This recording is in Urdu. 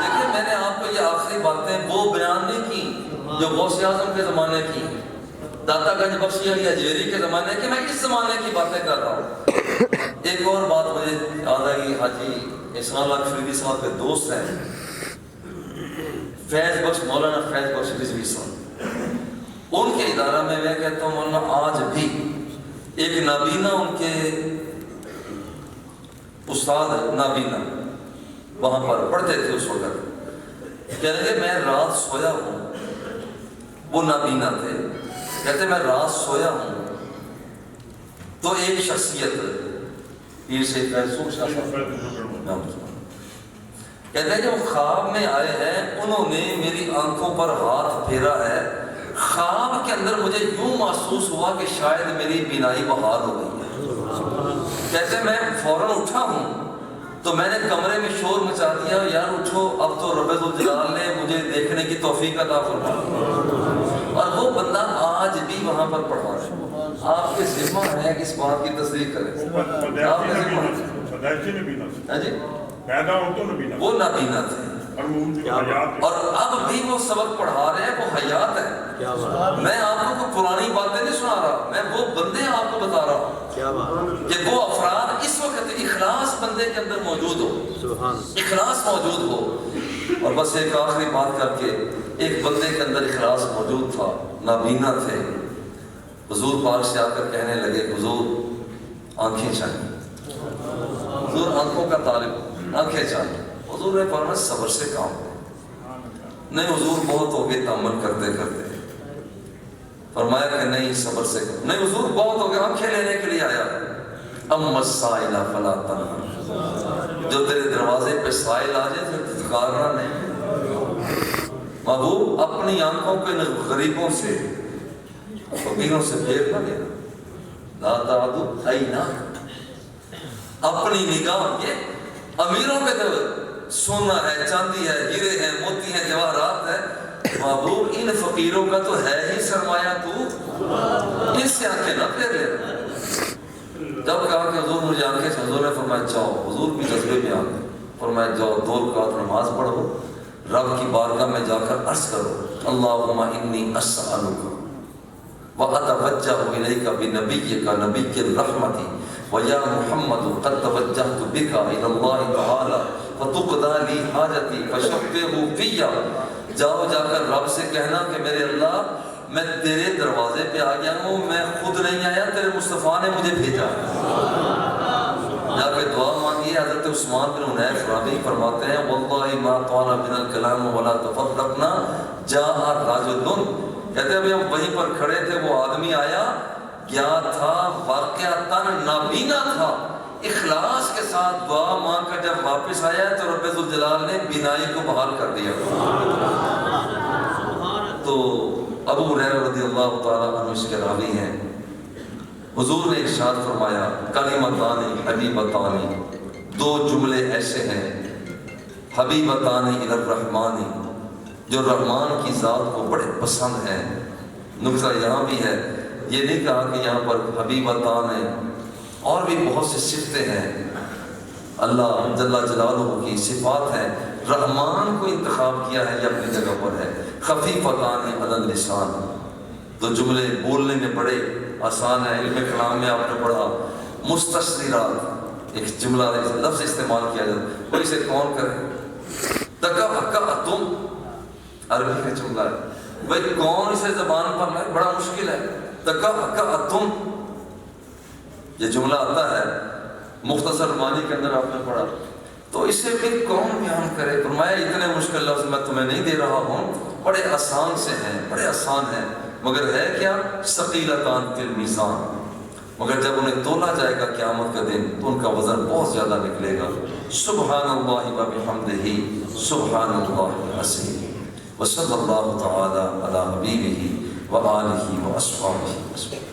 دیکھیں میں نے آپ کو یہ آخری باتیں وہ بیان نہیں کی جو غوث اعظم کے زمانے کی، داتا گنج بخشی علی اجمیری کے زمانے کی، میں اس زمانے کی باتیں کر رہا ہوں۔ ایک اور بات مجھے یاد آئی، حاجی احسان اللہ فریدی صاحب کے دوست ہیں فیض بخش، مولانا فیض بخش رضوی صاحب، ان کے ادارہ میں میں کہتا ہوں مولانا آج بھی ایک نابینا ان کے استاد نابینا وہاں پر پڑھتے تھے اس وقت، کہہ رہے میں رات سویا ہوں، وہ نابینا تھے، کہتے میں رات سویا ہوں تو ایک شخصیت پیر سے فیض شاہ صاحب کہتے ہیں کہ وہ خواب میں آئے ہیں، انہوں نے میری آنکھوں پر ہاتھ پھیرا ہے، خواب کے اندر مجھے یوں محسوس ہوا کہ شاید میری بینائی بحال ہو گئی ہے۔ کہتے میں فوراً اٹھا ہوں تو میں نے کمرے میں شور مچا دیا، یار اٹھو اب تو رب ذوالجلال نے مجھے دیکھنے کی توفیق عطا فرمائی، اور وہ بندہ آج بھی وہاں پر پڑھا رہا ہے۔ آپ کے ذمہ ہے کہ اس بات کی تصدیق کریں، آپ کے ذمہ ہے جی وہ نابینا تھے، اور اب بھی وہ سبق پڑھا رہے ہیں، وہ حیات ہے۔ میں آپ کو پرانی باتیں نہیں سنا رہا، میں وہ بندے آپ کو بتا رہا ہوں کہ وہ افراد اس وقت اخلاص بندے کے اندر موجود ہو، اخلاص موجود ہو۔ اور بس ایک آخری بات کر کے، ایک بندے کے اندر اخلاص موجود تھا، نابینا تھے، حضور پاک سے آ کر کہنے لگے حضور آنکھیں چاہیے، حضور آنکھوں کا طالب، آنکھیں چاہیے۔ حضور نے فرمایا صبر سے کام لو۔ نہیں حضور بہت ہو گئے تامل کرتے کرتے، فرمایا کہ نہیں صبر سے کام، نہیں حضور بہت ہو گئے آنکھیں لینے کے لیے آیا، اما السائل فلا تنہر، جو تیرے دروازے پہ سائل آ جائے تو دھکارنا نہیں۔ محبوب اپنی آنکھوں کو ان غریبوں سے، فقیروں سے پھیر نہ دینا، لا تعدو عیناک، اپنی نگاہ یہ امیروں کے تو سونا ہے، چاندی ہے، ہیرے ہیں، موتی ہیں، جواہرات ہے، محبوب ان فقیروں کا تو ہے ہی سرمایہ، تو ان سے آنکھیں نہ پھیر لینا۔ جب کہا کہ حضور مجھے آنکھیں سے، حضور نے فرمایا جاؤ، حضور بھی جذبے میں آ گئے، فرمایا جاؤ 2 رکعت نماز پڑھو، رب کی بارگاہ میں جا کر عرض کرو اللہم انی اسألک وَأَتَوَجَّهُ إِلَيْكَ بِنَبِيِّكَ نَبِيِّ الرَّحْمَةِ وَيَا مُحَمَّدُ قَدْ تَوَجَّهْتُ بِكَ إِلَى اللَّهِ تَعَالَى فَتُقْضَى لِي حَاجَتِي فَشَفِّعْهُ فِيَّ، جاؤ جا کر رب سے کہنا کہ میرے اللہ میں تیرے دروازے پہ آ گیا ہوں، میں خود نہیں آیا، تیرے مصطفیٰ نے مجھے بھیجا۔ جا کے دعا مانگی۔ حضرت عثمان بن حنیف راوی فرماتے ہیں وَاللَّهِ مَا طَالَ مِنَ الْكَلَامُ وَلَا تَفَرَّقْنَا جَاءَ رَجُلٌ، کہتے ہیں ابھی ہم وہیں پر کھڑے تھے، وہ آدمی آیا، کیا تھا واقعتاً نابینا تھا، اخلاص کے ساتھ دعا مانگ کر جب واپس آیا تو رب ذوالجلال نے بینائی کو بحال کر دیا۔ تو ابو ہریرہ رضی اللہ تعالیٰ عنہ اس کے راوی ہیں، حضور نے ارشاد فرمایا کلمتان حبیبتان، 2 جملے ایسے ہیں حبیبتان الی الرحمن، جو رحمان کی ذات کو بڑے پسند ہیں۔ نقطہ یہاں بھی ہے، یہ نہیں کہا کہ یہاں پر حبیبتان ہیں، اور بھی بہت سی صفتیں ہیں، اللہ جل جلالہ کی صفات ہیں، رحمان کو انتخاب کیا ہے، یہ اپنی جگہ پر ہے۔ خفیفتان علی اللسان، 2 جملے بولنے میں بڑے آسان ہے، علم کلام میں آپ نے پڑھا، مستصغرات، ایک جملہ لفظ استعمال کیا جاتا، کوئی سے کون کرے، تکا عربی کا جملہ ہے، بھائی کون اسے زبان پر لائے، بڑا مشکل ہے، تکا یہ جملہ آتا ہے مختصر معنی کے اندر، آپ نے پڑھا، تو اسے بھی کون بیان کرے؟ فرمایا اتنے مشکل لفظ میں تمہیں نہیں دے رہا ہوں، بڑے آسان سے ہیں، بڑے آسان ہیں، مگر ہے کیا؟ ثقیلتان فی المیزان، مگر جب انہیں تولا جائے گا قیامت کا دن تو ان کا وزن بہت زیادہ نکلے گا۔ سبحان اللہ و بحمدہ سبحان اللہ العظیم، وصلی اللہ تعالی علی حبیبہ و آلہ و اصحابہ وسلم۔